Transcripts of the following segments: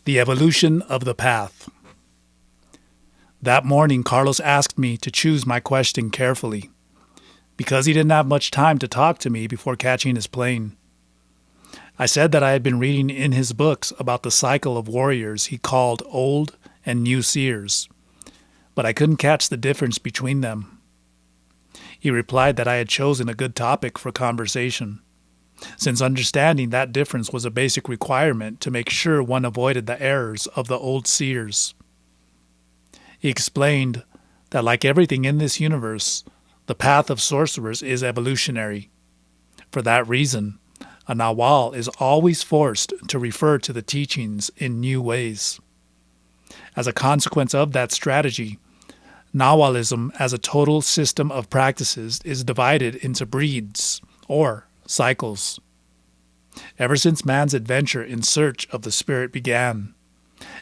The evolution of the path. That morning, Carlos asked me to choose my question carefully, because he didn't have much time to talk to me before catching his plane. I said that I had been reading in his books about the cycle of warriors he called old and new seers, but I couldn't catch the difference between them. He replied that I had chosen a good topic for conversation, since understanding that difference was a basic requirement to make sure one avoided the errors of the old seers. He explained that like everything in this universe, the path of sorcerers is evolutionary. For that reason, a Nagual is always forced to refer to the teachings in new ways. As a consequence of that strategy, Nagualism as a total system of practices is divided into breeds, or cycles. Ever since man's adventure in search of the spirit began,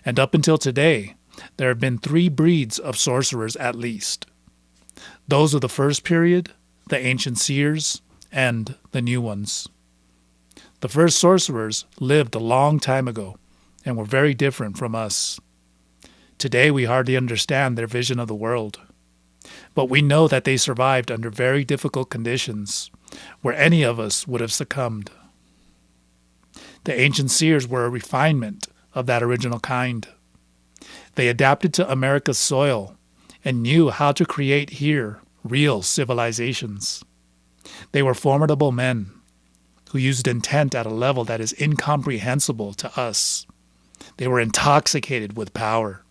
and up until today, there have been 3 breeds of sorcerers at least. Those of the first period, the ancient seers, and the new ones. The first sorcerers lived a long time ago and were very different from us. Today we hardly understand their vision of the world, but we know that they survived under very difficult conditions, where any of us would have succumbed. The ancient seers were a refinement of that original kind. They adapted to America's soil and knew how to create here real civilizations. They were formidable men who used intent at a level that is incomprehensible to us. They were intoxicated with power.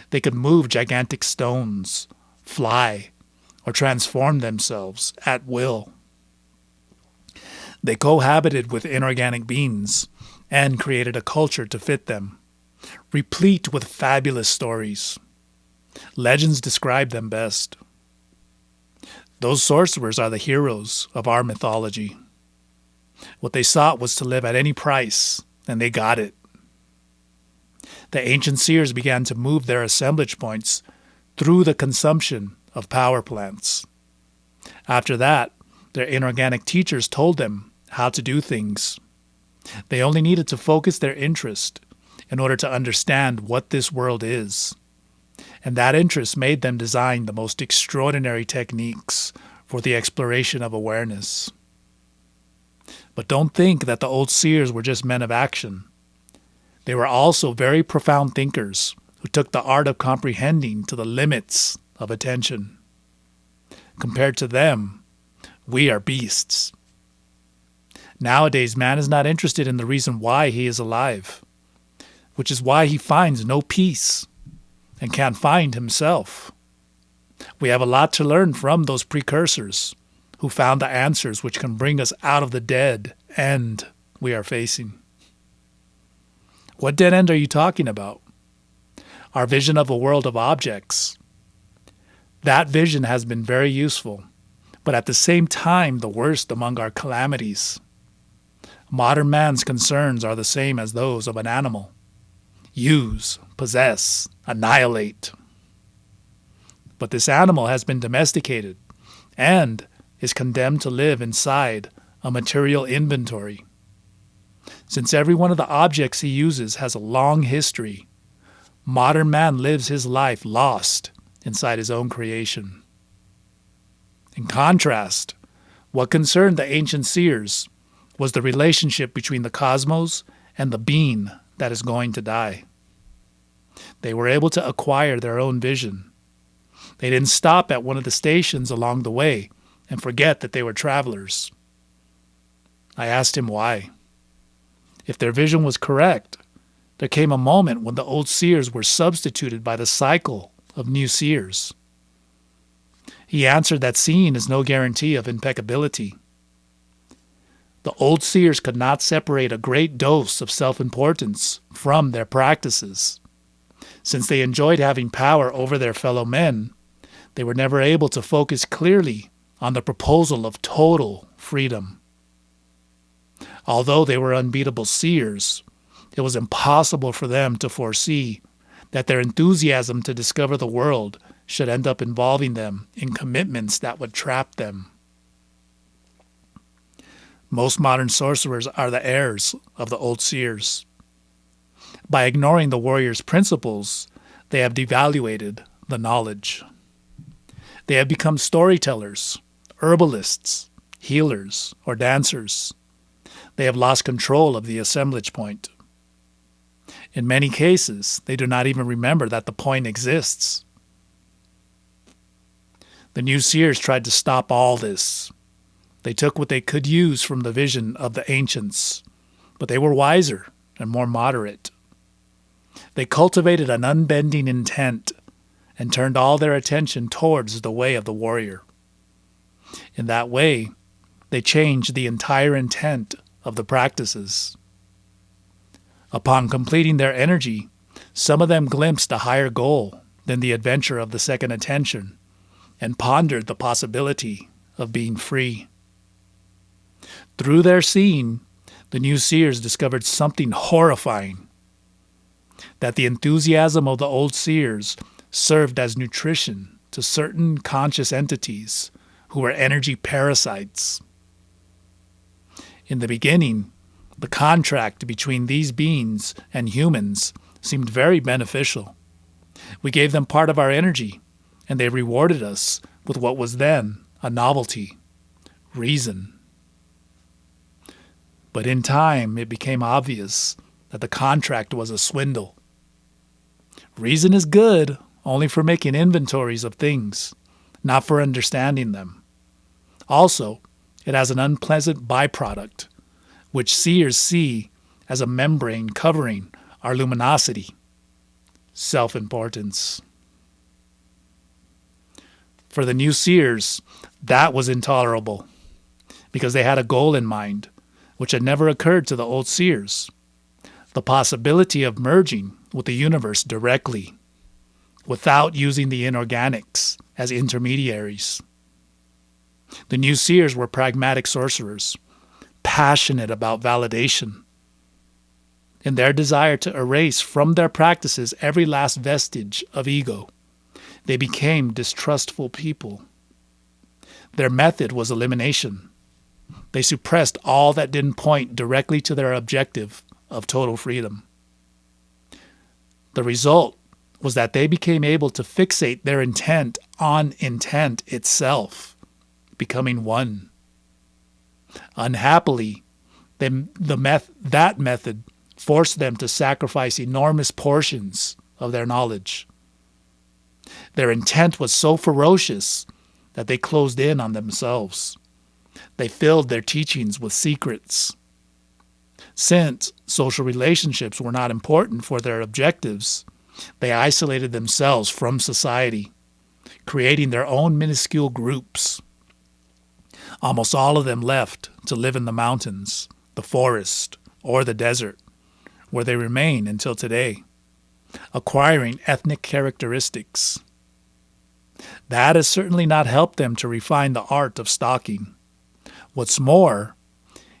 They could move gigantic stones, fly, or transform themselves at will. They cohabited with inorganic beings and created a culture to fit them, replete with fabulous stories. Legends describe them best. Those sorcerers are the heroes of our mythology. What they sought was to live at any price, and they got it. The ancient seers began to move their assemblage points through the consumption of power plants. After that, their inorganic teachers told them how to do things. They only needed to focus their interest in order to understand what this world is. And that interest made them design the most extraordinary techniques for the exploration of awareness. But don't think that the old seers were just men of action. They were also very profound thinkers who took the art of comprehending to the limits of attention. Compared to them, we are beasts. Nowadays, man is not interested in the reason why he is alive, which is why he finds no peace and can't find himself. We have a lot to learn from those precursors who found the answers which can bring us out of the dead end we are facing. What dead end are you talking about? Our vision of a world of objects. That vision has been very useful, but at the same time the worst among our calamities. Modern man's concerns are the same as those of an animal. Use, possess, annihilate. But this animal has been domesticated and is condemned to live inside a material inventory. Since every one of the objects he uses has a long history, modern man lives his life lost inside his own creation. In contrast, what concerned the ancient seers was the relationship between the cosmos and the being that is going to die. They were able to acquire their own vision. They didn't stop at one of the stations along the way and forget that they were travelers. I asked him why. If their vision was correct, there came a moment when the old seers were substituted by the cycle of new seers. He answered that seeing is no guarantee of impeccability. The old seers could not separate a great dose of self-importance from their practices. Since they enjoyed having power over their fellow men, they were never able to focus clearly on the proposal of total freedom. Although they were unbeatable seers, it was impossible for them to foresee that their enthusiasm to discover the world should end up involving them in commitments that would trap them. Most modern sorcerers are the heirs of the old seers. By ignoring the warrior's principles, they have devaluated the knowledge. They have become storytellers, herbalists, healers, or dancers. They have lost control of the assemblage point. In many cases, they do not even remember that the point exists. The new seers tried to stop all this. They took what they could use from the vision of the ancients, but they were wiser and more moderate. They cultivated an unbending intent and turned all their attention towards the way of the warrior. In that way, they changed the entire intent of the practices. Upon completing their energy, some of them glimpsed a higher goal than the adventure of the second attention and pondered the possibility of being free. Through their seeing, the new seers discovered something horrifying: that the enthusiasm of the old seers served as nutrition to certain conscious entities who were energy parasites. In the beginning, the contract between these beings and humans seemed very beneficial. We gave them part of our energy, and they rewarded us with what was then a novelty: reason. But in time, it became obvious that the contract was a swindle. Reason is good only for making inventories of things, not for understanding them. Also, it has an unpleasant byproduct, which seers see as a membrane covering our luminosity: self-importance. For the new seers, that was intolerable, because they had a goal in mind, which had never occurred to the old seers: the possibility of merging with the universe directly, without using the inorganics as intermediaries. The new seers were pragmatic sorcerers, passionate about validation. In their desire to erase from their practices every last vestige of ego, they became distrustful people. Their method was elimination. They suppressed all that didn't point directly to their objective of total freedom. The result was that they became able to fixate their intent on intent itself, becoming one. Unhappily, that method forced them to sacrifice enormous portions of their knowledge. Their intent was so ferocious that they closed in on themselves. They filled their teachings with secrets. Since social relationships were not important for their objectives, they isolated themselves from society, creating their own minuscule groups. Almost all of them left to live in the mountains, the forest, or the desert, where they remain until today, acquiring ethnic characteristics. That has certainly not helped them to refine the art of stalking. What's more,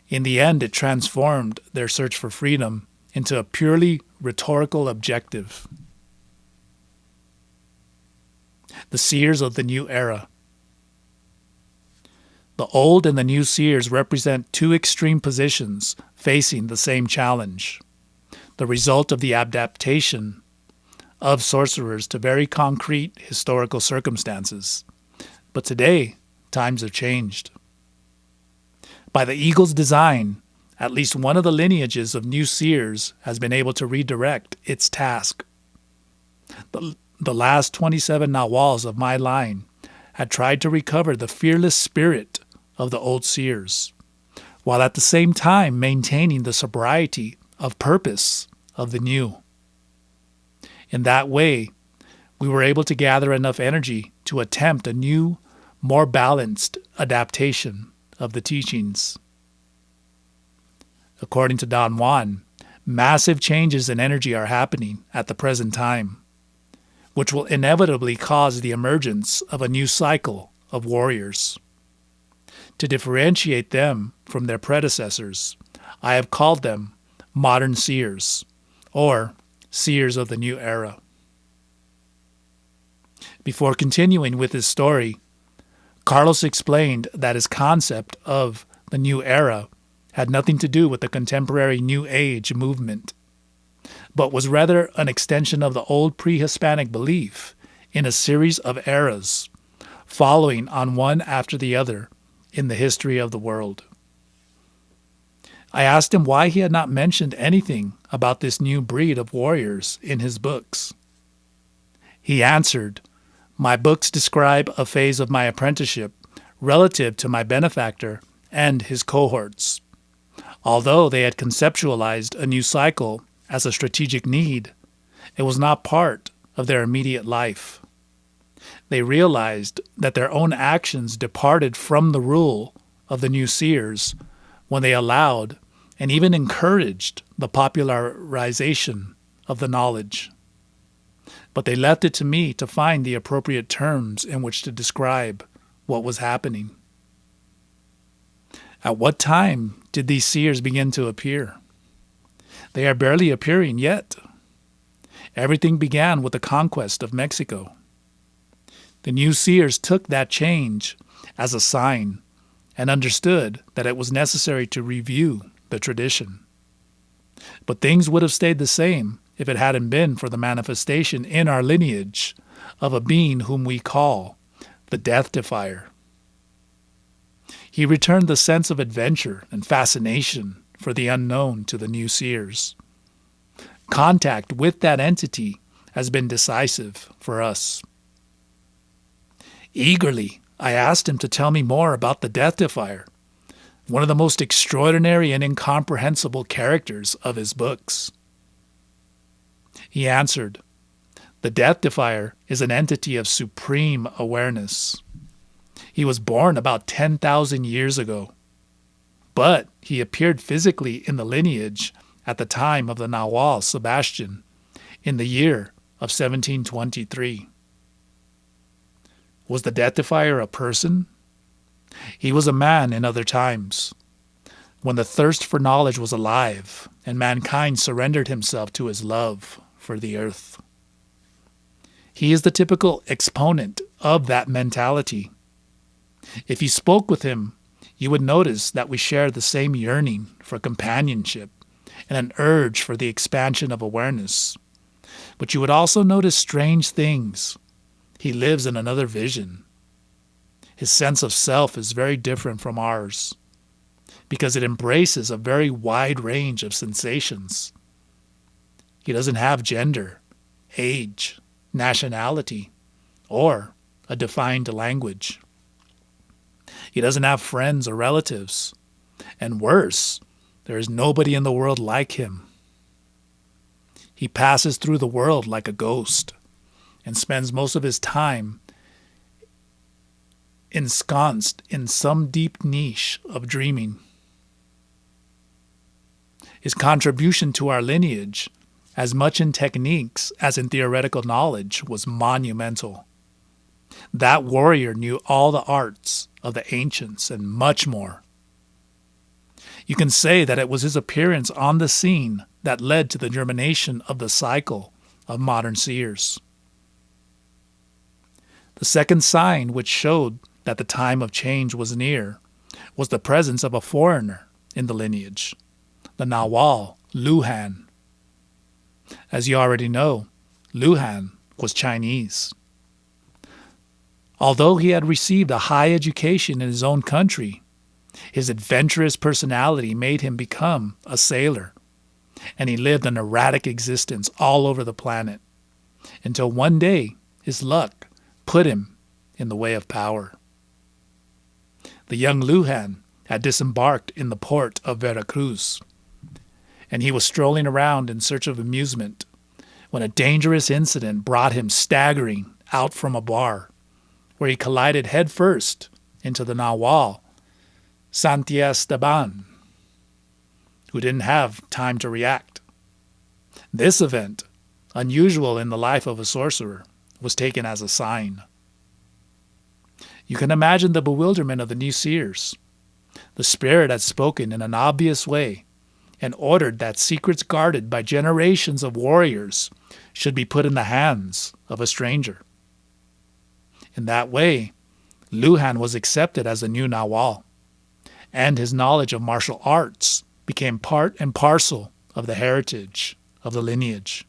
in the end, it transformed their search for freedom into a purely rhetorical objective. The seers of the new era. The old and the new seers represent two extreme positions facing the same challenge, the result of the adaptation of sorcerers to very concrete historical circumstances. But today, times have changed. By the eagle's design, at least one of the lineages of new seers has been able to redirect its task. The last 27 Naguals of my line had tried to recover the fearless spirit of the old seers, while at the same time maintaining the sobriety of purpose of the new. In that way, we were able to gather enough energy to attempt a new, more balanced adaptation of the teachings. According to Don Juan, massive changes in energy are happening at the present time, which will inevitably cause the emergence of a new cycle of warriors. To differentiate them from their predecessors, I have called them modern seers, or seers of the new era. Before continuing with his story, Carlos explained that his concept of the new era had nothing to do with the contemporary New Age movement. but was rather an extension of the old pre-Hispanic belief in a series of eras, following on one after the other in the history of the world. I asked him why he had not mentioned anything about this new breed of warriors in his books. He answered, "My books describe a phase of my apprenticeship relative to my benefactor and his cohorts. Although they had conceptualized a new cycle as a strategic need, it was not part of their immediate life. They realized that their own actions departed from the rule of the new seers when they allowed and even encouraged the popularization of the knowledge. But they left it to me to find the appropriate terms in which to describe what was happening." At what time did these seers begin to appear? They are barely appearing yet. Everything began with the conquest of Mexico. The new seers took that change as a sign and understood that it was necessary to review the tradition. But things would have stayed the same if it hadn't been for the manifestation in our lineage of a being whom we call the Death Defier. He returned the sense of adventure and fascination for the unknown to the new seers. Contact with that entity has been decisive for us. Eagerly, I asked him to tell me more about the Death Defier, one of the most extraordinary and incomprehensible characters of his books. He answered, "The Death Defier is an entity of supreme awareness. He was born about 10,000 years ago, but he appeared physically in the lineage at the time of the Nagual Sebastian in the year of 1723. Was the Death Defier a person? He was a man in other times, when the thirst for knowledge was alive and mankind surrendered himself to his love for the earth. He is the typical exponent of that mentality. If you spoke with him, you would notice that we share the same yearning for companionship and an urge for the expansion of awareness. But you would also notice strange things. He lives in another vision. His sense of self is very different from ours because it embraces a very wide range of sensations. He doesn't have gender, age, nationality, or a defined language. He doesn't have friends or relatives. And worse, there is nobody in the world like him. He passes through the world like a ghost and spends most of his time ensconced in some deep niche of dreaming. His contribution to our lineage, as much in techniques as in theoretical knowledge, was monumental. That warrior knew all the arts of the ancients and much more. You can say that it was his appearance on the scene that led to the germination of the cycle of modern seers. The second sign which showed that the time of change was near was the presence of a foreigner in the lineage, the Nagual, Luhan. As you already know, Luhan was Chinese. Although he had received a high education in his own country, his adventurous personality made him become a sailor, and he lived an erratic existence all over the planet, until one day his luck put him in the way of power. The young Luhan had disembarked in the port of Veracruz, and he was strolling around in search of amusement when a dangerous incident brought him staggering out from a bar, where he collided headfirst into the Nagual, Santiesteban, who didn't have time to react. This event, unusual in the life of a sorcerer, was taken as a sign. You can imagine the bewilderment of the new seers. The spirit had spoken in an obvious way and ordered that secrets guarded by generations of warriors should be put in the hands of a stranger. In that way, Luhan was accepted as the new Nagual, and his knowledge of martial arts became part and parcel of the heritage of the lineage.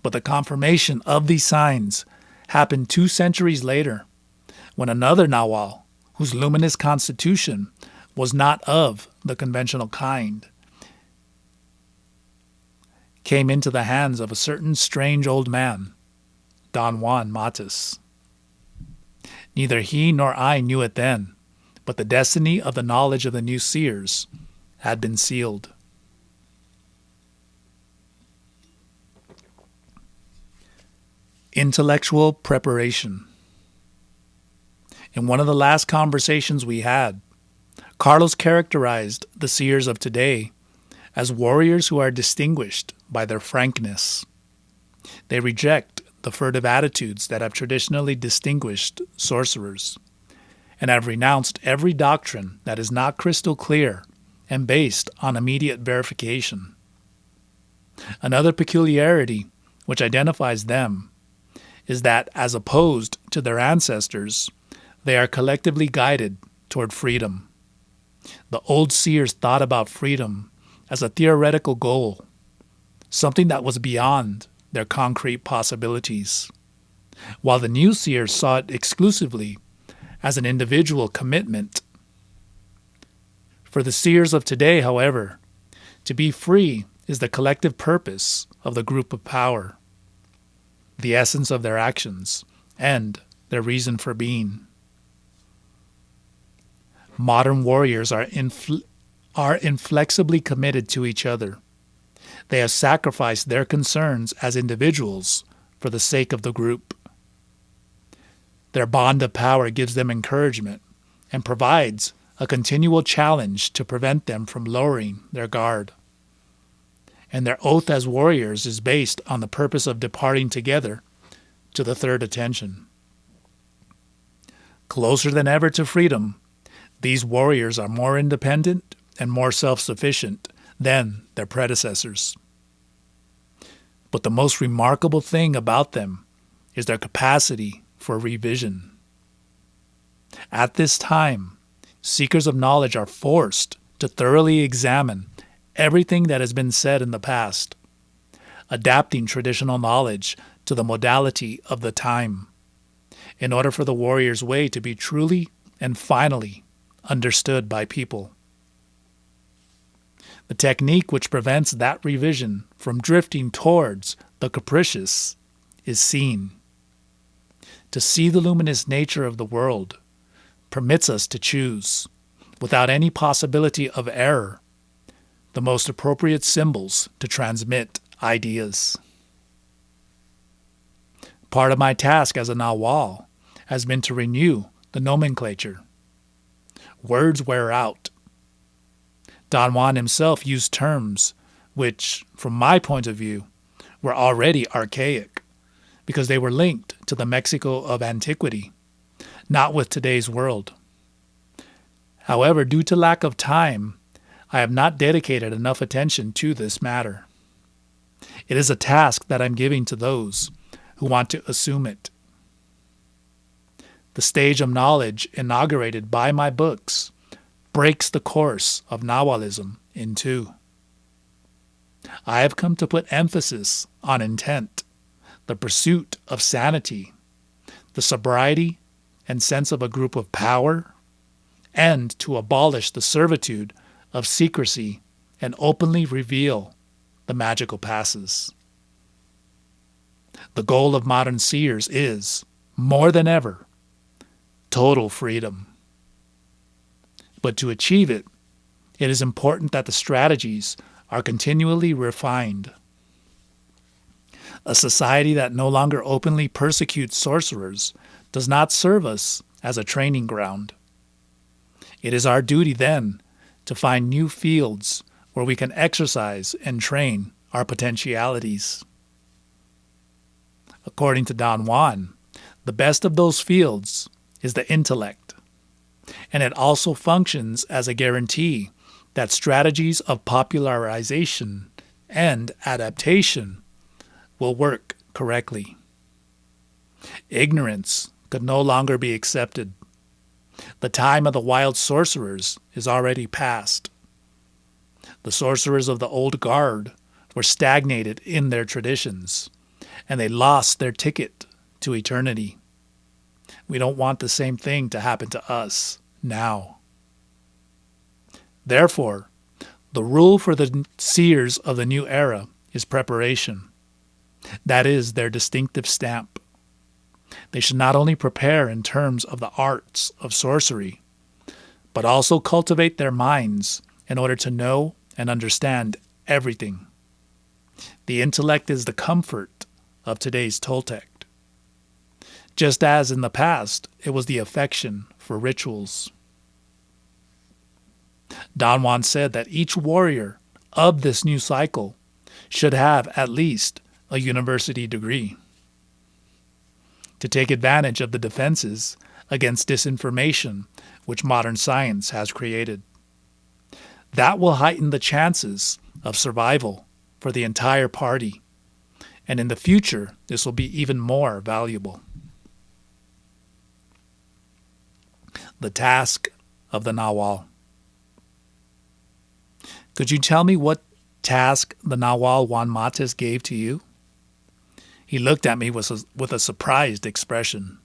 But the confirmation of these signs happened 2 centuries later, when another Nagual, whose luminous constitution was not of the conventional kind, came into the hands of a certain strange old man, Don Juan Matus. Neither he nor I knew it then, but the destiny of the knowledge of the new seers had been sealed. Intellectual preparation. In one of the last conversations we had, Carlos characterized the seers of today as warriors who are distinguished by their frankness. They reject the furtive attitudes that have traditionally distinguished sorcerers, and have renounced every doctrine that is not crystal clear and based on immediate verification. Another peculiarity which identifies them is that, as opposed to their ancestors, they are collectively guided toward freedom. The old seers thought about freedom as a theoretical goal, something that was beyond their concrete possibilities, while the new seers saw it exclusively as an individual commitment. For the seers of today, however, to be free is the collective purpose of the group of power, the essence of their actions, and their reason for being. Modern warriors are inflexibly committed to each other. They have sacrificed their concerns as individuals for the sake of the group. Their bond of power gives them encouragement and provides a continual challenge to prevent them from lowering their guard. And their oath as warriors is based on the purpose of departing together to the third attention. Closer than ever to freedom, these warriors are more independent and more self-sufficient than their predecessors. But the most remarkable thing about them is their capacity for revision. At this time, seekers of knowledge are forced to thoroughly examine everything that has been said in the past, adapting traditional knowledge to the modality of the time, in order for the warrior's way to be truly and finally understood by people. The technique which prevents that revision from drifting towards the capricious is seeing. To see the luminous nature of the world permits us to choose, without any possibility of error, the most appropriate symbols to transmit ideas. Part of my task as a Nagual has been to renew the nomenclature. Words wear out. Don Juan himself used terms which, from my point of view, were already archaic, because they were linked to the Mexico of antiquity, not with today's world. However, due to lack of time, I have not dedicated enough attention to this matter. It is a task that I'm giving to those who want to assume it. The stage of knowledge inaugurated by my books breaks the course of Nahualism in two. I have come to put emphasis on intent, the pursuit of sanity, the sobriety and sense of a group of power, and to abolish the servitude of secrecy and openly reveal the magical passes. The goal of modern seers is, more than ever, total freedom. But to achieve it, it is important that the strategies are continually refined. A society that no longer openly persecutes sorcerers does not serve us as a training ground. It is our duty then to find new fields where we can exercise and train our potentialities. According to Don Juan, the best of those fields is the intellect, and it also functions as a guarantee that strategies of popularization and adaptation will work correctly. Ignorance could no longer be accepted. The time of the wild sorcerers is already past. The sorcerers of the old guard were stagnated in their traditions, and they lost their ticket to eternity. We don't want the same thing to happen to us now. Therefore, the rule for the seers of the new era is preparation. That is their distinctive stamp. They should not only prepare in terms of the arts of sorcery, but also cultivate their minds in order to know and understand everything. The intellect is the comfort of today's Toltec. Just as in the past, it was the affection for rituals. Don Juan said that each warrior of this new cycle should have at least a university degree to take advantage of the defenses against disinformation which modern science has created. That will heighten the chances of survival for the entire party, and in the future, this will be even more valuable. The task of the Nagual. Could you tell me what task the Nagual Juan Mates gave to you? He looked at me with a surprised expression.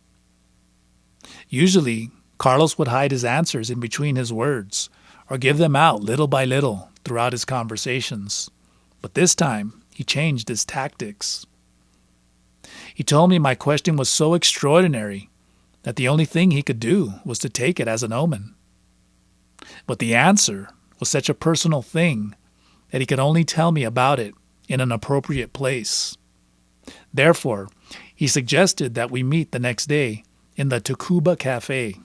Usually, Carlos would hide his answers in between his words, or give them out little by little throughout his conversations. But this time, he changed his tactics. He told me my question was so extraordinary that the only thing he could do was to take it as an omen. But the answer was such a personal thing that he could only tell me about it in an appropriate place. Therefore, he suggested that we meet the next day in the Tacuba Cafe,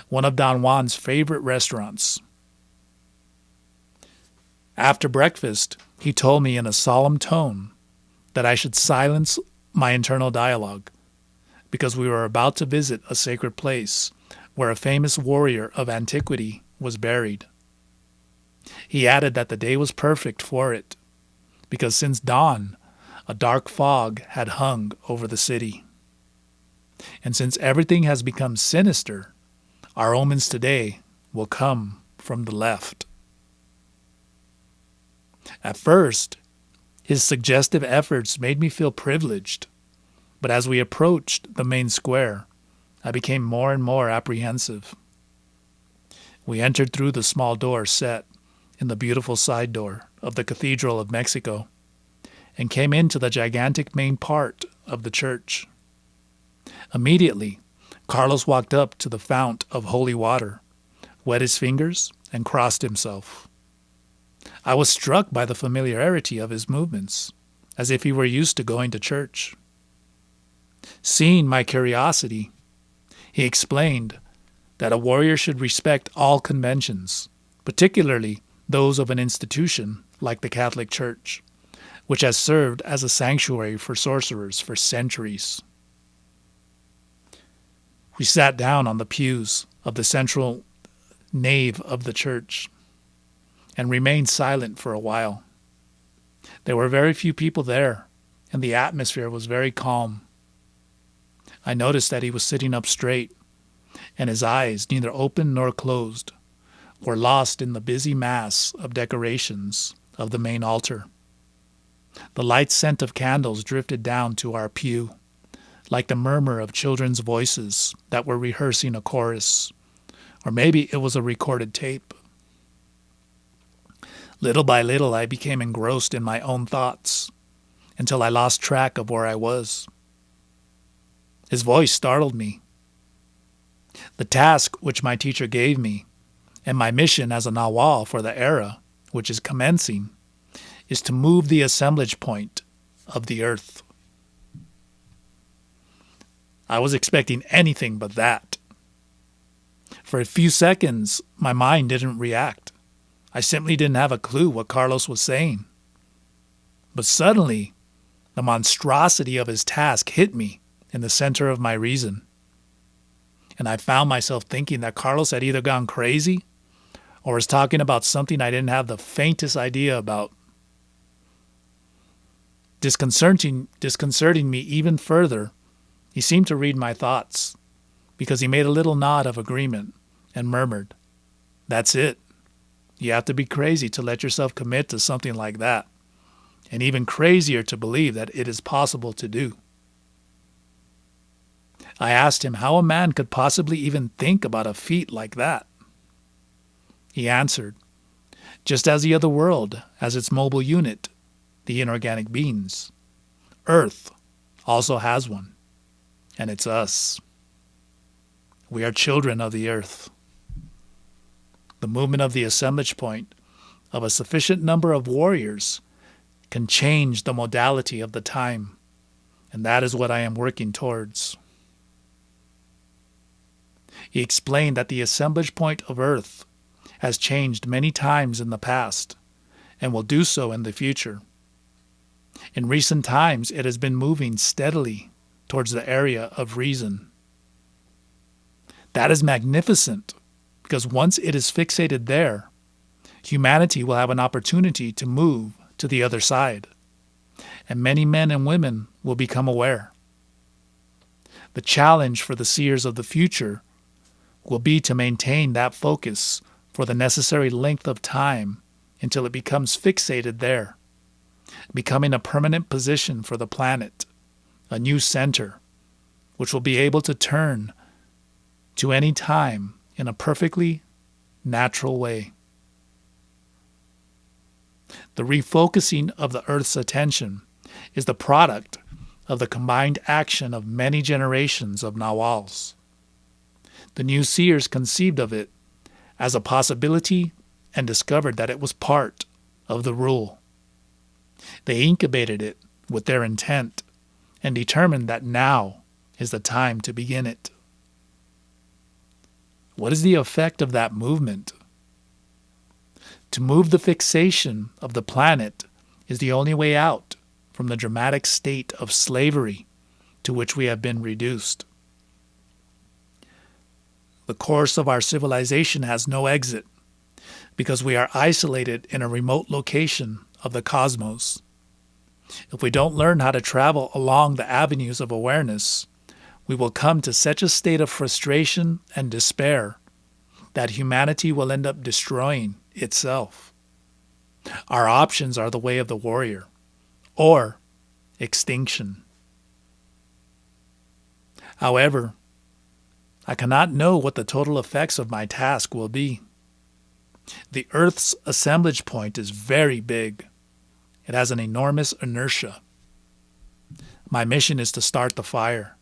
one of Don Juan's favorite restaurants. After breakfast, he told me in a solemn tone that I should silence my internal dialogue because we were about to visit a sacred place where a famous warrior of antiquity was buried. He added that the day was perfect for it because since dawn, a dark fog had hung over the city. And since everything has become sinister, our omens today will come from the left. At first, his suggestive efforts made me feel privileged, but as we approached the main square, I became more and more apprehensive. We entered through the small door set in the beautiful side door of the Cathedral of Mexico and came into the gigantic main part of the church. Immediately, Carlos walked up to the fount of holy water, wet his fingers, and crossed himself. I was struck by the familiarity of his movements, as if he were used to going to church. Seeing my curiosity, he explained that a warrior should respect all conventions, particularly those of an institution like the Catholic Church, which has served as a sanctuary for sorcerers for centuries. We sat down on the pews of the central nave of the church and remained silent for a while. There were very few people there, and the atmosphere was very calm. I noticed that he was sitting up straight, and his eyes, neither open nor closed, were lost in the busy mass of decorations of the main altar. The light scent of candles drifted down to our pew, like the murmur of children's voices that were rehearsing a chorus, or maybe it was a recorded tape. Little by little, I became engrossed in my own thoughts until I lost track of where I was. His voice startled me. The task which my teacher gave me and my mission as a Nagual for the era, which is commencing, is to move the assemblage point of the earth. I was expecting anything but that. For a few seconds, my mind didn't react. I simply didn't have a clue what Carlos was saying. But suddenly, the monstrosity of his task hit me in the center of my reason. And I found myself thinking that Carlos had either gone crazy or was talking about something I didn't have the faintest idea about. Disconcerting me even further, he seemed to read my thoughts because he made a little nod of agreement and murmured, "That's it. You have to be crazy to let yourself commit to something like that, and even crazier to believe that it is possible to do. I asked him how a man could possibly even think about a feat like that. He answered, just as the other world has its mobile unit, the inorganic beings, Earth also has one, and it's us. We are children of the Earth. The movement of the assemblage point of a sufficient number of warriors can change the modality of the time, and that is what I am working towards. He explained that the assemblage point of Earth has changed many times in the past and will do so in the future. In recent times, it has been moving steadily towards the area of reason. That is magnificent, because once it is fixated there, humanity will have an opportunity to move to the other side, and many men and women will become aware. The challenge for the seers of the future will be to maintain that focus for the necessary length of time until it becomes fixated there, becoming a permanent position for the planet, a new center, which will be able to turn to any time in a perfectly natural way. The refocusing of the Earth's attention is the product of the combined action of many generations of Naguals. The new seers conceived of it as a possibility and discovered that it was part of the rule. They incubated it with their intent and determined that now is the time to begin it. What is the effect of that movement? To move the fixation of the planet is the only way out from the dramatic state of slavery to which we have been reduced. The course of our civilization has no exit because we are isolated in a remote location of the cosmos. If we don't learn how to travel along the avenues of awareness, we will come to such a state of frustration and despair that humanity will end up destroying itself. Our options are the way of the warrior or extinction. However, I cannot know what the total effects of my task will be. The Earth's assemblage point is very big. It has an enormous inertia. My mission is to start the fire,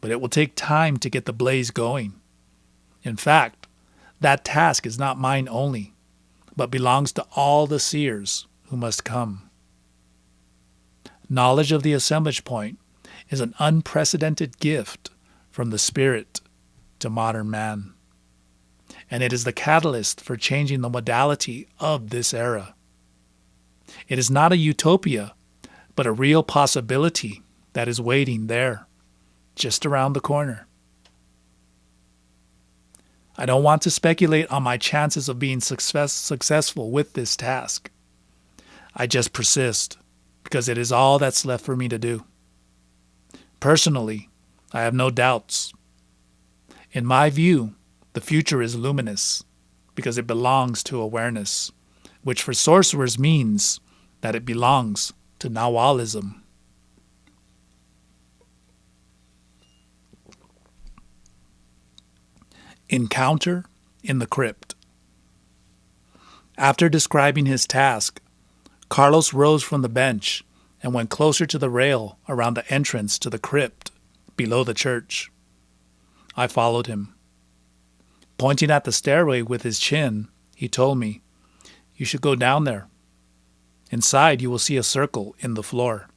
but it will take time to get the blaze going. In fact, that task is not mine only, but belongs to all the seers who must come. Knowledge of the assemblage point is an unprecedented gift from the Spirit to modern man, and it is the catalyst for changing the modality of this era. It is not a utopia, but a real possibility that is waiting there, just around the corner. I don't want to speculate on my chances of being successful with this task. I just persist, because it is all that's left for me to do. Personally, I have no doubts. In my view, the future is luminous, because it belongs to awareness, which for sorcerers means that it belongs to Nagualism. Encounter in the Crypt. After describing his task, Carlos rose from the bench and went closer to the rail around the entrance to the crypt below the church. I followed him. Pointing at the stairway with his chin, he told me, "You should go down there. Inside you will see a circle in the floor,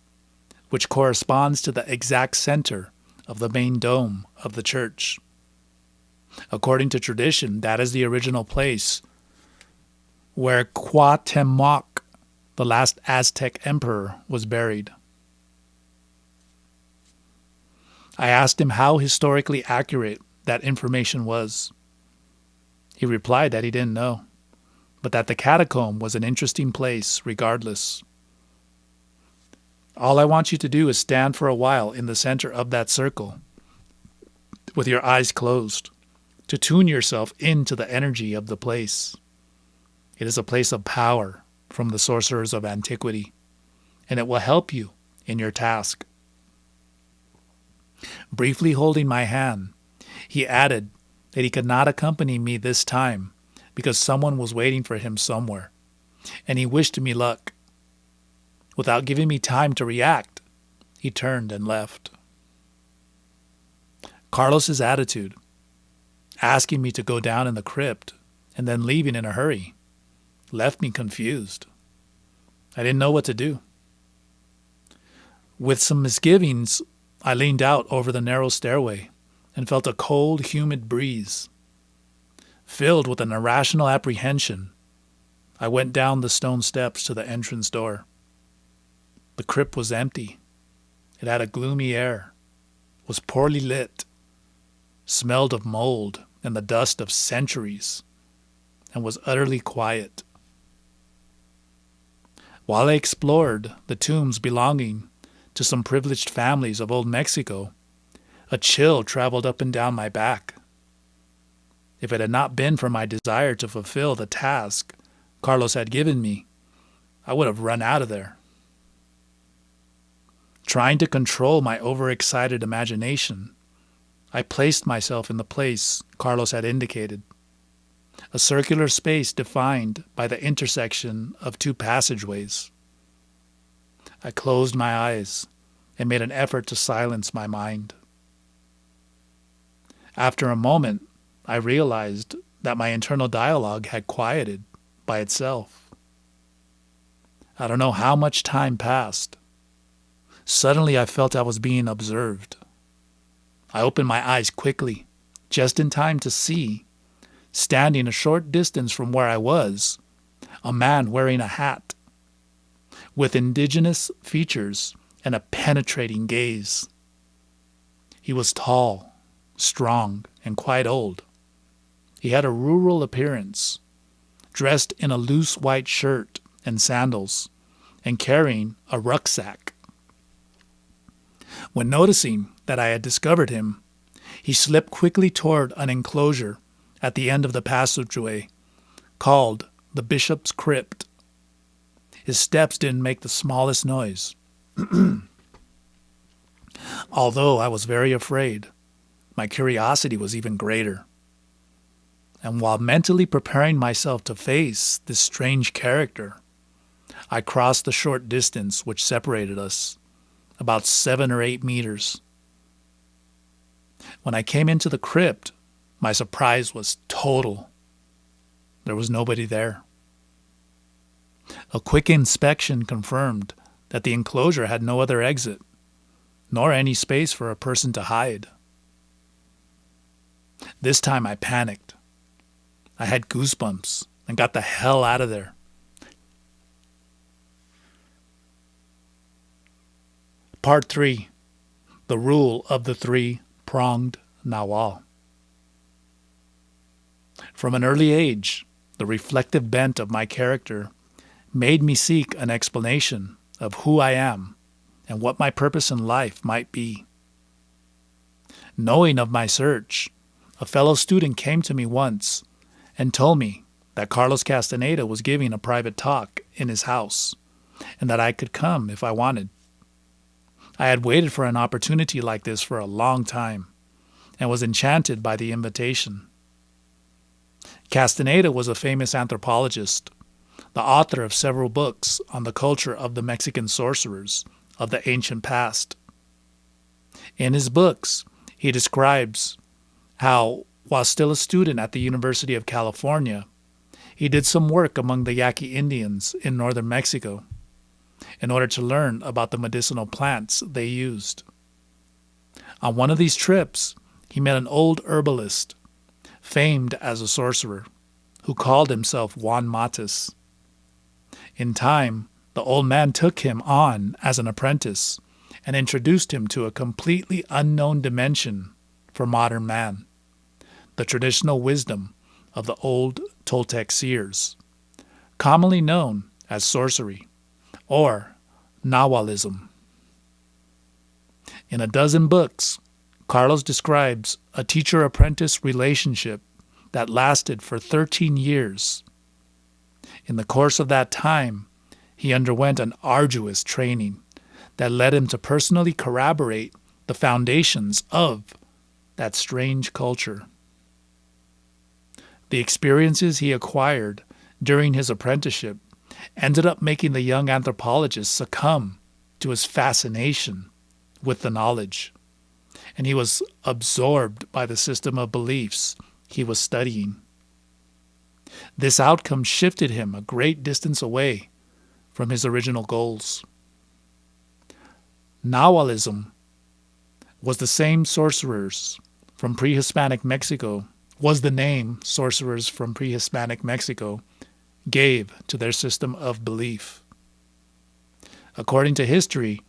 which corresponds to the exact center of the main dome of the church. According to tradition, that is the original place where Cuauhtemoc, the last Aztec emperor, was buried." I asked him how historically accurate that information was. He replied that he didn't know, but that the catacomb was an interesting place regardless. All I want you to do is stand for a while in the center of that circle, with your eyes closed, to tune yourself into the energy of the place. It is a place of power from the sorcerers of antiquity, and it will help you in your task. Briefly holding my hand, he added that he could not accompany me this time because someone was waiting for him somewhere, and he wished me luck. Without giving me time to react, he turned and left. Carlos's attitude, asking me to go down in the crypt and then leaving in a hurry, left me confused. I didn't know what to do. With some misgivings, I leaned out over the narrow stairway and felt a cold, humid breeze. Filled with an irrational apprehension, I went down the stone steps to the entrance door. The crypt was empty. It had a gloomy air, was poorly lit, smelled of mold and the dust of centuries, and was utterly quiet. While I explored the tombs belonging to some privileged families of old Mexico, a chill traveled up and down my back. If it had not been for my desire to fulfill the task Carlos had given me, I would have run out of there. Trying to control my overexcited imagination, I placed myself in the place Carlos had indicated, a circular space defined by the intersection of two passageways. I closed my eyes and made an effort to silence my mind. After a moment, I realized that my internal dialogue had quieted by itself. I don't know how much time passed. Suddenly, I felt I was being observed. I opened my eyes quickly, just in time to see, standing a short distance from where I was, a man wearing a hat, with indigenous features and a penetrating gaze. He was tall, strong, and quite old. He had a rural appearance, dressed in a loose white shirt and sandals, and carrying a rucksack. When noticing that I had discovered him, he slipped quickly toward an enclosure at the end of the passageway, called the Bishop's Crypt. His steps didn't make the smallest noise. Although I was very afraid, my curiosity was even greater. And while mentally preparing myself to face this strange character, I crossed the short distance which separated us, about 7 or 8 meters. When I came into the crypt, my surprise was total. There was nobody there. A quick inspection confirmed that the enclosure had no other exit, nor any space for a person to hide. This time I panicked. I had goosebumps and got the hell out of there. Part 3. The Rule of the Three Pronged Nagual. From an early age, the reflective bent of my character made me seek an explanation of who I am and what my purpose in life might be. Knowing of my search, a fellow student came to me once and told me that Carlos Castaneda was giving a private talk in his house and that I could come if I wanted. I had waited for an opportunity like this for a long time and was enchanted by the invitation. Castaneda was a famous anthropologist, the author of several books on the culture of the Mexican sorcerers of the ancient past. In his books, he describes how, while still a student at the University of California, he did some work among the Yaqui Indians in northern Mexico in order to learn about the medicinal plants they used. On one of these trips, he met an old herbalist, famed as a sorcerer, who called himself Juan Matus. In time, the old man took him on as an apprentice and introduced him to a completely unknown dimension for modern man, the traditional wisdom of the old Toltec seers, commonly known as sorcery or Nahualism. In a dozen books, Carlos describes a teacher-apprentice relationship that lasted for 13 years. In the course of that time, he underwent an arduous training that led him to personally corroborate the foundations of that strange culture. The experiences he acquired during his apprenticeship ended up making the young anthropologist succumb to his fascination with the knowledge, and he was absorbed by the system of beliefs he was studying. This outcome shifted him a great distance away from his original goals. Nahualism was the name sorcerers from pre-Hispanic Mexico gave to their system of belief. According to history,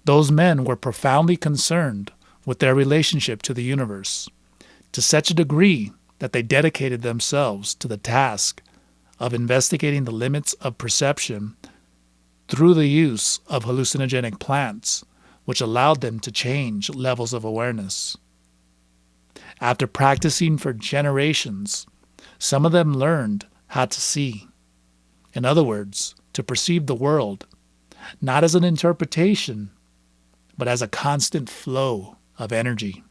those men were profoundly concerned with their relationship to the universe, to such a degree that they dedicated themselves to the task of investigating the limits of perception through the use of hallucinogenic plants, which allowed them to change levels of awareness. After practicing for generations, some of them learned how to see. In other words, to perceive the world, not as an interpretation, but as a constant flow of energy.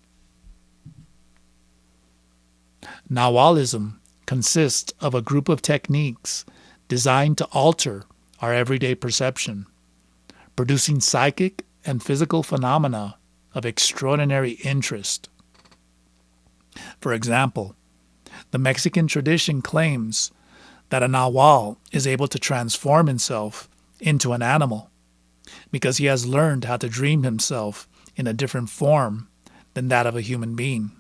Nahualism consists of a group of techniques designed to alter our everyday perception, producing psychic and physical phenomena of extraordinary interest. For example, the Mexican tradition claims that a Nahual is able to transform himself into an animal because he has learned how to dream himself in a different form than that of a human being.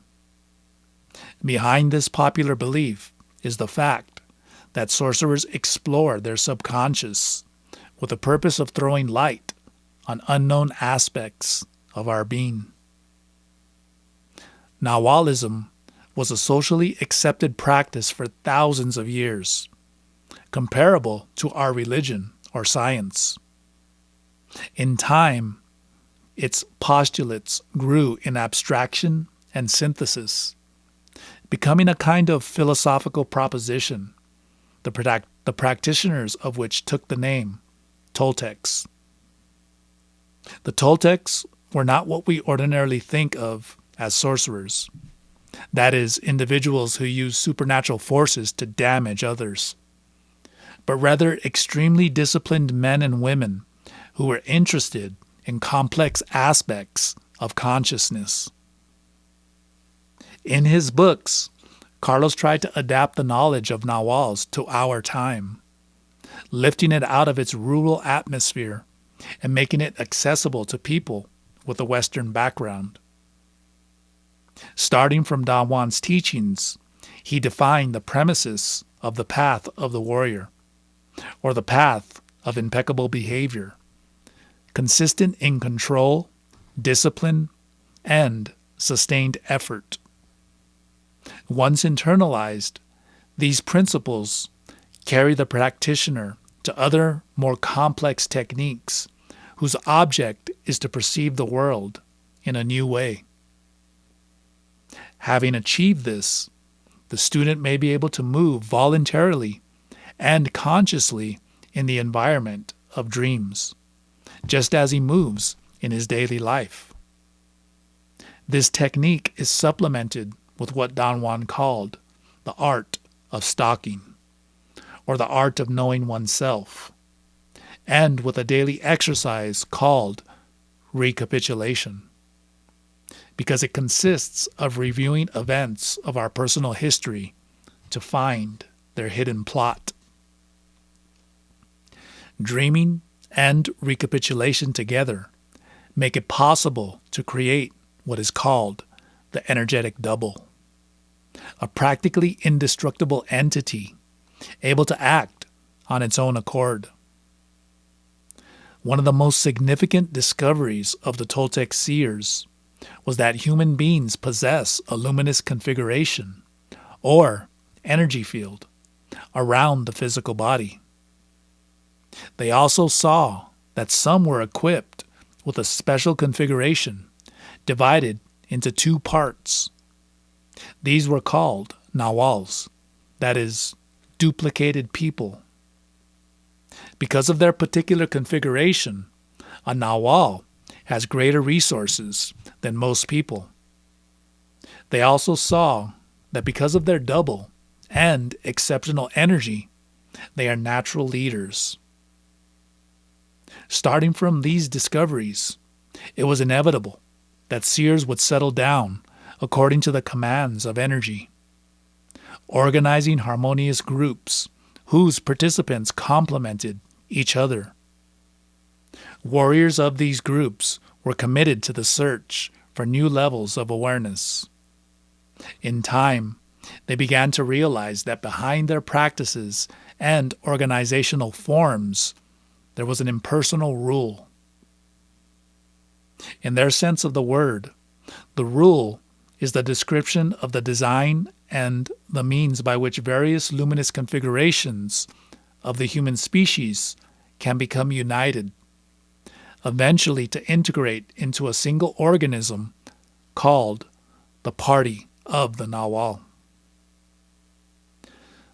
Behind this popular belief is the fact that sorcerers explore their subconscious with the purpose of throwing light on unknown aspects of our being. Nahualism was a socially accepted practice for thousands of years, comparable to our religion or science. In time, its postulates grew in abstraction and synthesis, becoming a kind of philosophical proposition, the practitioners of which took the name Toltecs. The Toltecs were not what we ordinarily think of as sorcerers, that is, individuals who use supernatural forces to damage others, but rather extremely disciplined men and women who were interested in complex aspects of consciousness. In his books, Carlos tried to adapt the knowledge of Nahuals to our time, lifting it out of its rural atmosphere and making it accessible to people with a Western background. Starting from Don Juan's teachings, he defined the premises of the path of the warrior, or the path of impeccable behavior, consistent in control, discipline, and sustained effort. Once internalized, these principles carry the practitioner to other, more complex techniques whose object is to perceive the world in a new way. Having achieved this, the student may be able to move voluntarily and consciously in the environment of dreams, just as he moves in his daily life. This technique is supplemented with what Don Juan called the art of stalking, or the art of knowing oneself, and with a daily exercise called recapitulation, because it consists of reviewing events of our personal history to find their hidden plot. Dreaming and recapitulation together make it possible to create what is called the energetic double, a practically indestructible entity able to act on its own accord. One of the most significant discoveries of the Toltec Seers was that human beings possess a luminous configuration, or energy field, around the physical body. They also saw that some were equipped with a special configuration divided into two parts. These were called Nahuals, that is, duplicated people, Because of their particular configuration, a Nagual has greater resources than most people. They also saw that because of their double and exceptional energy, they are natural leaders. Starting from these discoveries, it was inevitable that Seers would settle down according to the commands of energy, organizing harmonious groups whose participants complemented each other. Warriors of these groups were committed to the search for new levels of awareness. In time, they began to realize that behind their practices and organizational forms, there was an impersonal rule. In their sense of the word, the rule is the description of the design and the means by which various luminous configurations of the human species can become united, eventually to integrate into a single organism called the Party of the Nagual.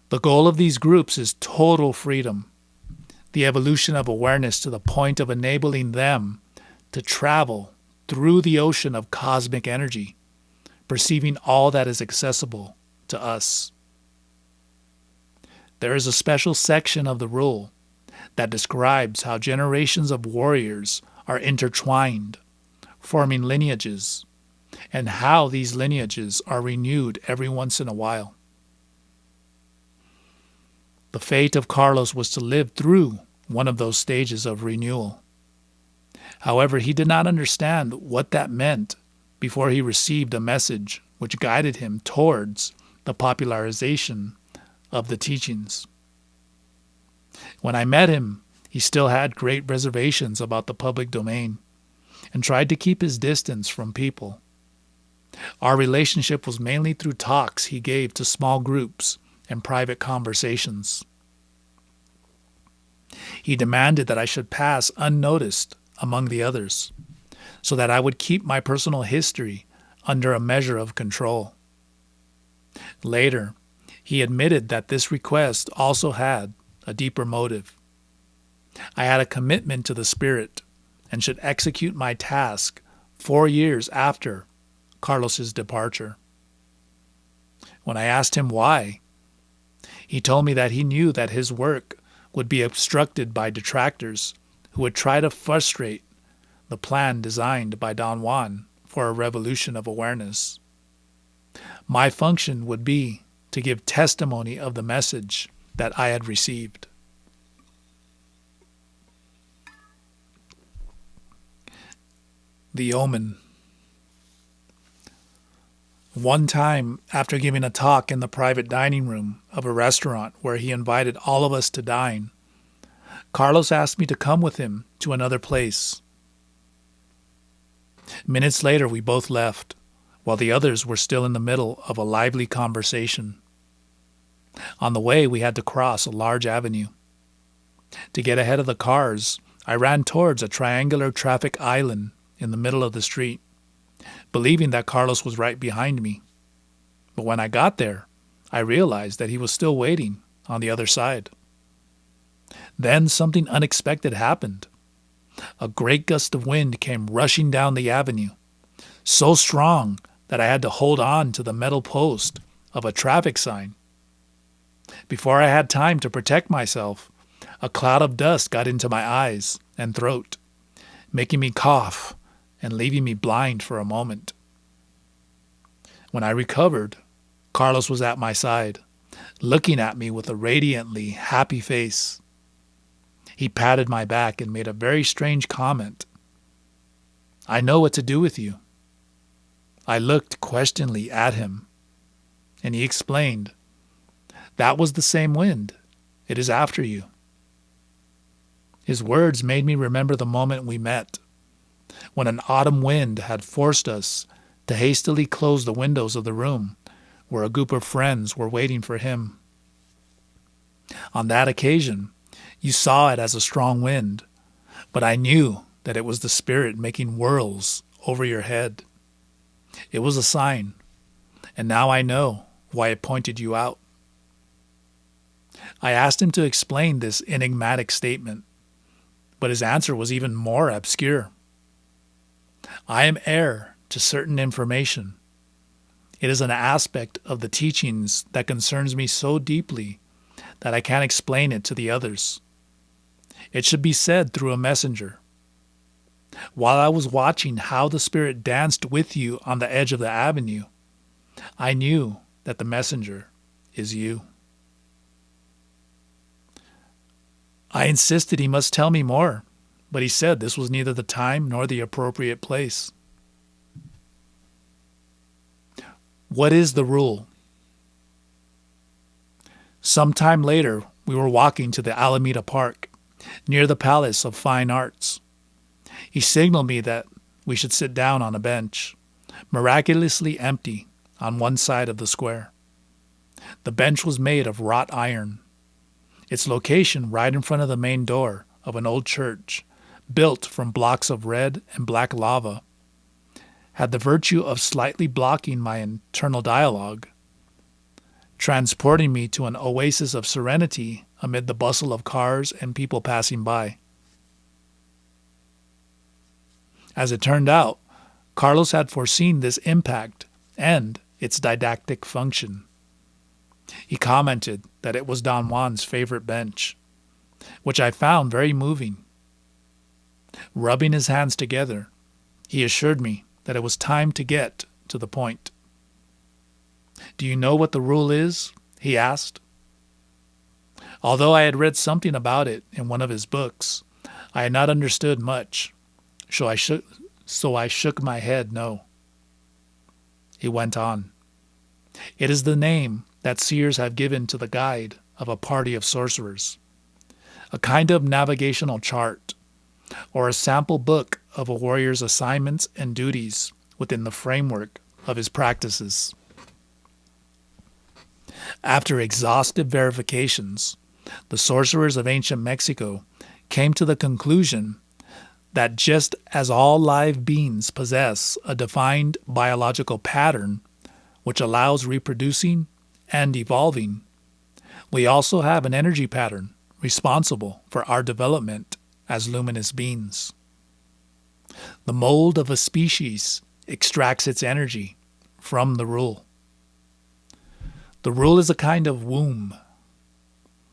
The goal of these groups is total freedom, the evolution of awareness to the point of enabling them to travel through the ocean of cosmic energy, perceiving all that is accessible to us. There is a special section of the rule that describes how generations of warriors are intertwined, forming lineages, and how these lineages are renewed every once in a while. The fate of Carlos was to live through one of those stages of renewal. However, he did not understand what that meant before he received a message which guided him towards the popularization of the teachings. When I met him, he still had great reservations about the public domain and tried to keep his distance from people. Our relationship was mainly through talks he gave to small groups and private conversations. He demanded that I should pass unnoticed among the others, so that I would keep my personal history under a measure of control. Later, he admitted that this request also had a deeper motive. I had a commitment to the Spirit and should execute my task 4 years after Carlos's departure. When I asked him why, he told me that he knew that his work would be obstructed by detractors who would try to frustrate the plan designed by Don Juan for a revolution of awareness. My function would be to give testimony of the message that I had received. The Omen. One time, after giving a talk in the private dining room of a restaurant where he invited all of us to dine, Carlos asked me to come with him to another place. Minutes later, we both left, while the others were still in the middle of a lively conversation. On the way, we had to cross a large avenue. To get ahead of the cars, I ran towards a triangular traffic island in the middle of the street, believing that Carlos was right behind me. But when I got there, I realized that he was still waiting on the other side. Then something unexpected happened. A great gust of wind came rushing down the avenue, so strong that I had to hold on to the metal post of a traffic sign. Before I had time to protect myself, a cloud of dust got into my eyes and throat, making me cough and leaving me blind for a moment. When I recovered, Carlos was at my side, looking at me with a radiantly happy face. He patted my back and made a very strange comment. "I know what to do with you." I looked questioningly at him, and he explained, "That was the same wind. It is after you." His words made me remember the moment we met, when an autumn wind had forced us to hastily close the windows of the room where a group of friends were waiting for him. On that occasion, you saw it as a strong wind, but I knew that it was the Spirit making whirls over your head. It was a sign, and now I know why it pointed you out. I asked him to explain this enigmatic statement, but his answer was even more obscure. I am heir to certain information. It is an aspect of the teachings that concerns me so deeply that I can't explain it to the others. It should be said through a messenger. While I was watching how the spirit danced with you on the edge of the avenue, I knew that the messenger is you. I insisted he must tell me more, but he said this was neither the time nor the appropriate place. What is the rule? Sometime later, we were walking to the Alameda Park, near the Palace of Fine Arts. He signaled me that we should sit down on a bench, miraculously empty, on one side of the square. The bench was made of wrought iron. Its location right in front of the main door of an old church, built from blocks of red and black lava, had the virtue of slightly blocking my internal dialogue, transporting me to an oasis of serenity amid the bustle of cars and people passing by. As it turned out, Carlos had foreseen this impact and its didactic function. He commented that it was Don Juan's favorite bench, which I found very moving. Rubbing his hands together, he assured me that it was time to get to the point. "Do you know what the rule is?" he asked. Although I had read something about it in one of his books, I had not understood much, so I shook my head no. He went on. "It is the name that seers have given to the guide of a party of sorcerers, a kind of navigational chart, or a sample book of a warrior's assignments and duties within the framework of his practices. After exhaustive verifications, the sorcerers of ancient Mexico came to the conclusion that just as all live beings possess a defined biological pattern which allows reproducing and evolving, we also have an energy pattern responsible for our development as luminous beings. The mold of a species extracts its energy from the rule. The rule is a kind of womb.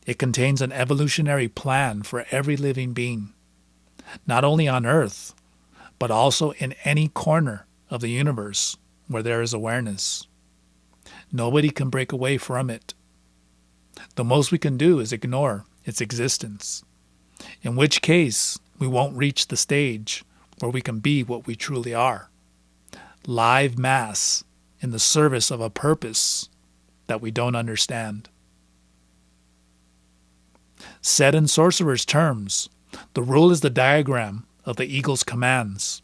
It contains an evolutionary plan for every living being, not only on Earth, but also in any corner of the universe where there is awareness. Nobody can break away from it. The most we can do is ignore its existence, in which case we won't reach the stage where we can be what we truly are, live mass in the service of a purpose that we don't understand. Said in sorcerer's terms, the rule is the diagram of the eagle's commands,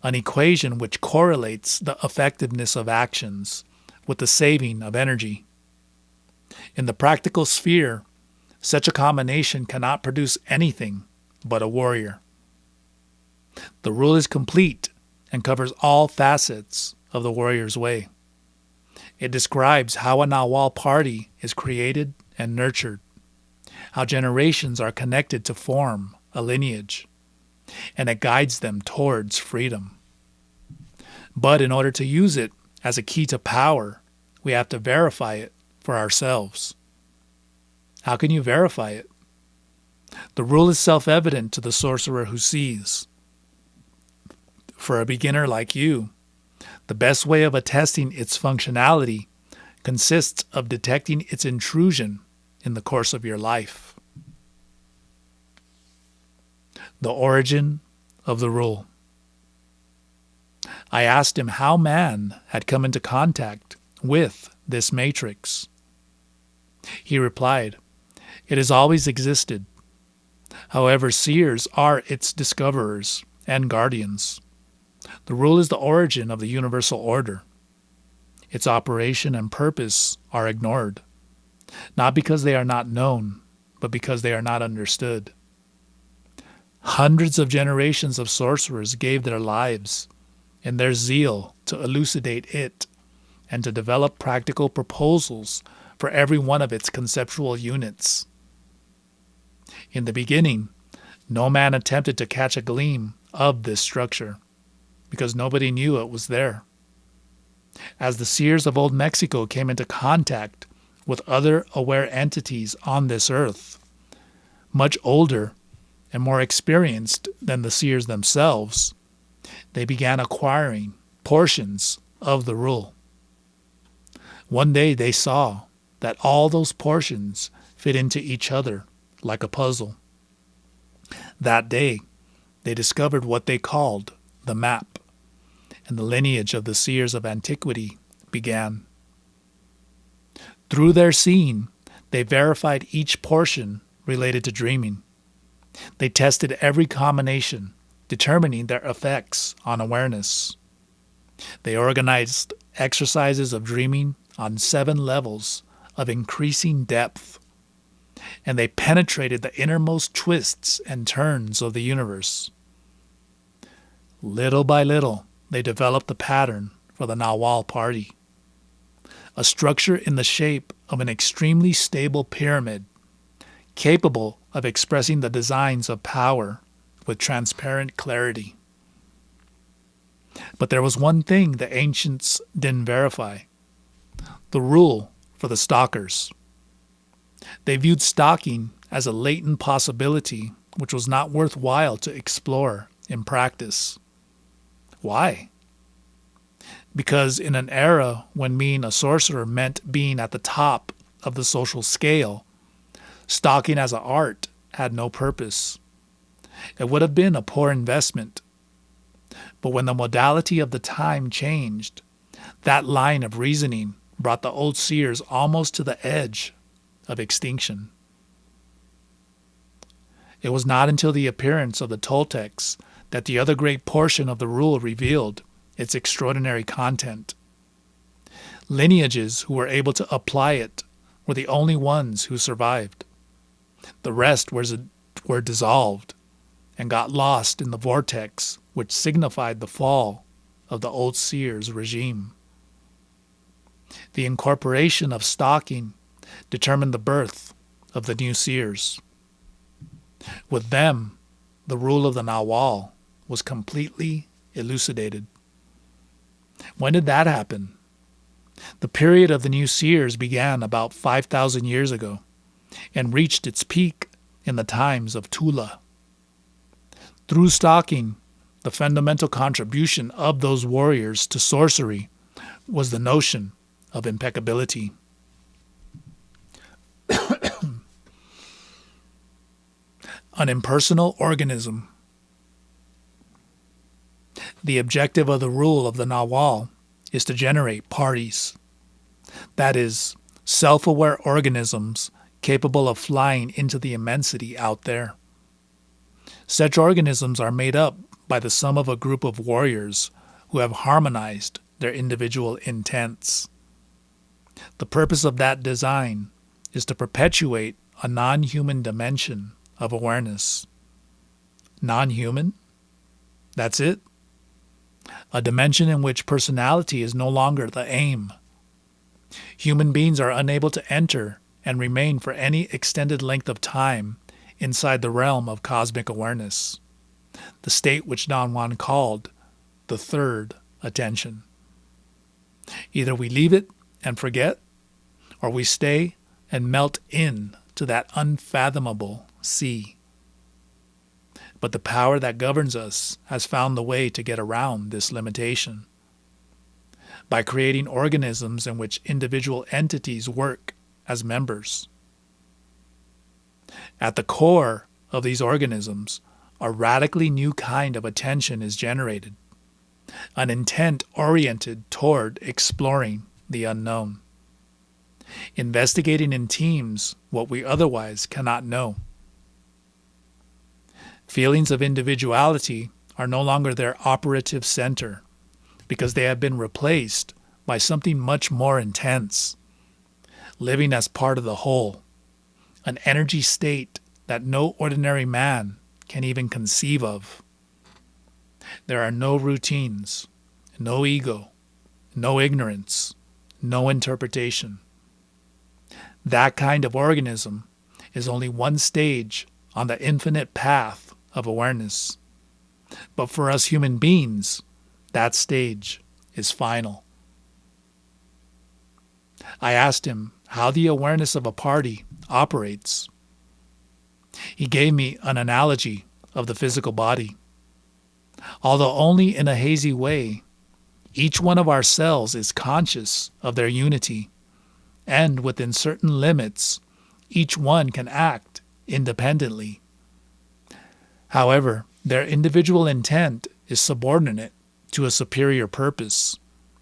an equation which correlates the effectiveness of actions with the saving of energy. In the practical sphere, such a combination cannot produce anything but a warrior. The rule is complete and covers all facets of the warrior's way. It describes how a Nagual party is created and nurtured, how generations are connected to form a lineage, and it guides them towards freedom. But in order to use it as a key to power, we have to verify it for ourselves. How can you verify it? The rule is self-evident to the sorcerer who sees. For a beginner like you, the best way of attesting its functionality consists of detecting its intrusion in the course of your life. The origin of the rule. I asked him how man had come into contact with this matrix. He replied, "It has always existed. However, seers are its discoverers and guardians. The rule is the origin of the universal order. Its operation and purpose are ignored, not because they are not known, but because they are not understood. Hundreds of generations of sorcerers gave their lives in their zeal to elucidate it and to develop practical proposals for every one of its conceptual units. In the beginning, no man attempted to catch a gleam of this structure, because nobody knew it was there. As the seers of Old Mexico came into contact with other aware entities on this earth, much older and more experienced than the seers themselves, they began acquiring portions of the rule. One day they saw that all those portions fit into each other like a puzzle. That day, they discovered what they called the map, and the lineage of the seers of antiquity began. Through their seeing, they verified each portion related to dreaming. They tested every combination, determining their effects on awareness. They organized exercises of dreaming on 7 levels of increasing depth, and they penetrated the innermost twists and turns of the universe. Little by little, they developed the pattern for the Nagual party, a structure in the shape of an extremely stable pyramid, capable of expressing the designs of power with transparent clarity. But there was one thing the ancients didn't verify: the rule for the stalkers. They viewed stalking as a latent possibility which was not worthwhile to explore in practice. Why? Because in an era when being a sorcerer meant being at the top of the social scale, stalking as an art had no purpose. It would have been a poor investment. But when the modality of the time changed, that line of reasoning brought the old seers almost to the edge of extinction. It was not until the appearance of the Toltecs that the other great portion of the rule revealed its extraordinary content. Lineages who were able to apply it were the only ones who survived. The rest were dissolved and got lost in the vortex which signified the fall of the old seers' regime. The incorporation of stalking determined the birth of the new seers. With them, the rule of the Nagual was completely elucidated. When did that happen? The period of the new seers began about 5,000 years ago and reached its peak in the times of Tula. Through stalking, the fundamental contribution of those warriors to sorcery was the notion of impeccability. An impersonal organism. The objective of the rule of the Nagual is to generate parties. That is, self-aware organisms capable of flying into the immensity out there. Such organisms are made up by the sum of a group of warriors who have harmonized their individual intents. The purpose of that design is to perpetuate a non-human dimension of awareness. Non-human? That's it? A dimension in which personality is no longer the aim. Human beings are unable to enter and remain for any extended length of time inside the realm of cosmic awareness, the state which Don Juan called the third attention. Either we leave it and forget, or we stay and melt in to that unfathomable sea. But the power that governs us has found the way to get around this limitation by creating organisms in which individual entities work as members. At the core of these organisms, a radically new kind of attention is generated, an intent oriented toward exploring the unknown, investigating in teams what we otherwise cannot know. Feelings of individuality are no longer their operative center because they have been replaced by something much more intense, living as part of the whole, an energy state that no ordinary man can even conceive of. There are no routines, no ego, no ignorance, no interpretation. That kind of organism is only one stage on the infinite path of awareness. But for us human beings, that stage is final. I asked him how the awareness of a party operates. He gave me an analogy of the physical body. Although only in a hazy way, each one of our cells is conscious of their unity, and within certain limits, each one can act independently. However, their individual intent is subordinate to a superior purpose,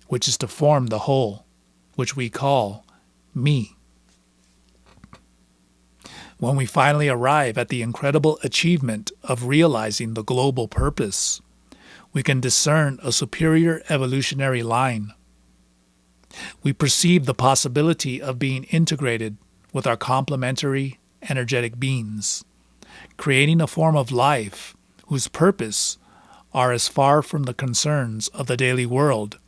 which is to form the whole, which we call me. When we finally arrive at the incredible achievement of realizing the global purpose, we can discern a superior evolutionary line. We perceive the possibility of being integrated with our complementary energetic beings, creating a form of life whose purpose are as far from the concerns of the daily world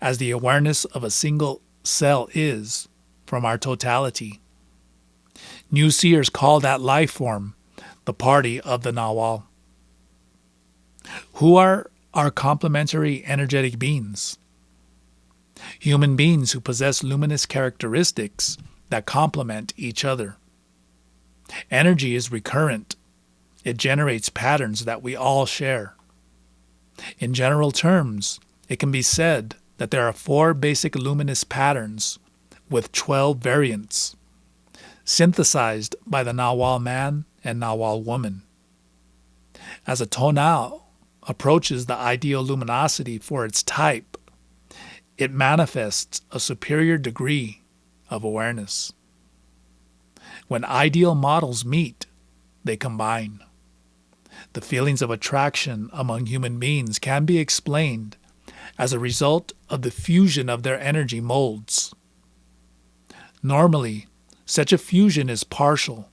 as the awareness of a single cell is from our totality. New Seers call that life form the party of the Nagual. Who are our complementary energetic beings? Human beings who possess luminous characteristics that complement each other. Energy is recurrent. It generates patterns that we all share. In general terms, it can be said that there are 4 basic luminous patterns with 12 variants, synthesized by the Nagual man and Nagual woman. As a tonal approaches the ideal luminosity for its type, it manifests a superior degree of awareness. When ideal models meet, they combine. The feelings of attraction among human beings can be explained as a result of the fusion of their energy molds. Normally, such a fusion is partial,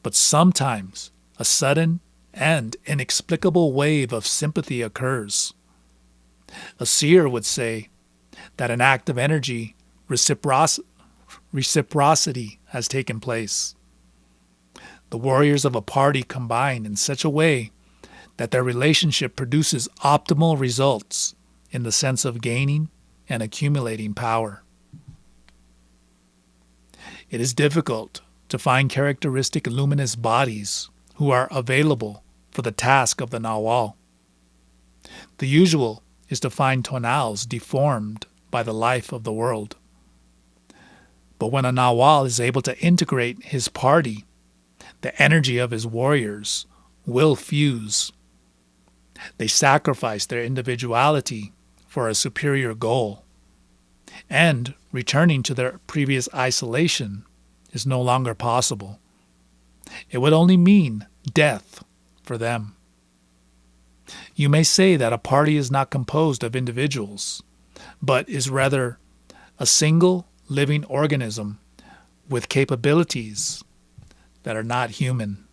but sometimes a sudden and inexplicable wave of sympathy occurs. A seer would say that an act of energy reciprocity has taken place. The warriors of a party combine in such a way that their relationship produces optimal results in the sense of gaining and accumulating power. It is difficult to find characteristic luminous bodies who are available for the task of the Nagual. The usual is to find tonals deformed by the life of the world. But when a Nagual is able to integrate his party, the energy of his warriors will fuse. They sacrifice their individuality for a superior goal, and returning to their previous isolation is no longer possible. It would only mean death for them. You may say that a party is not composed of individuals, but is rather a single living organism with capabilities that are not human.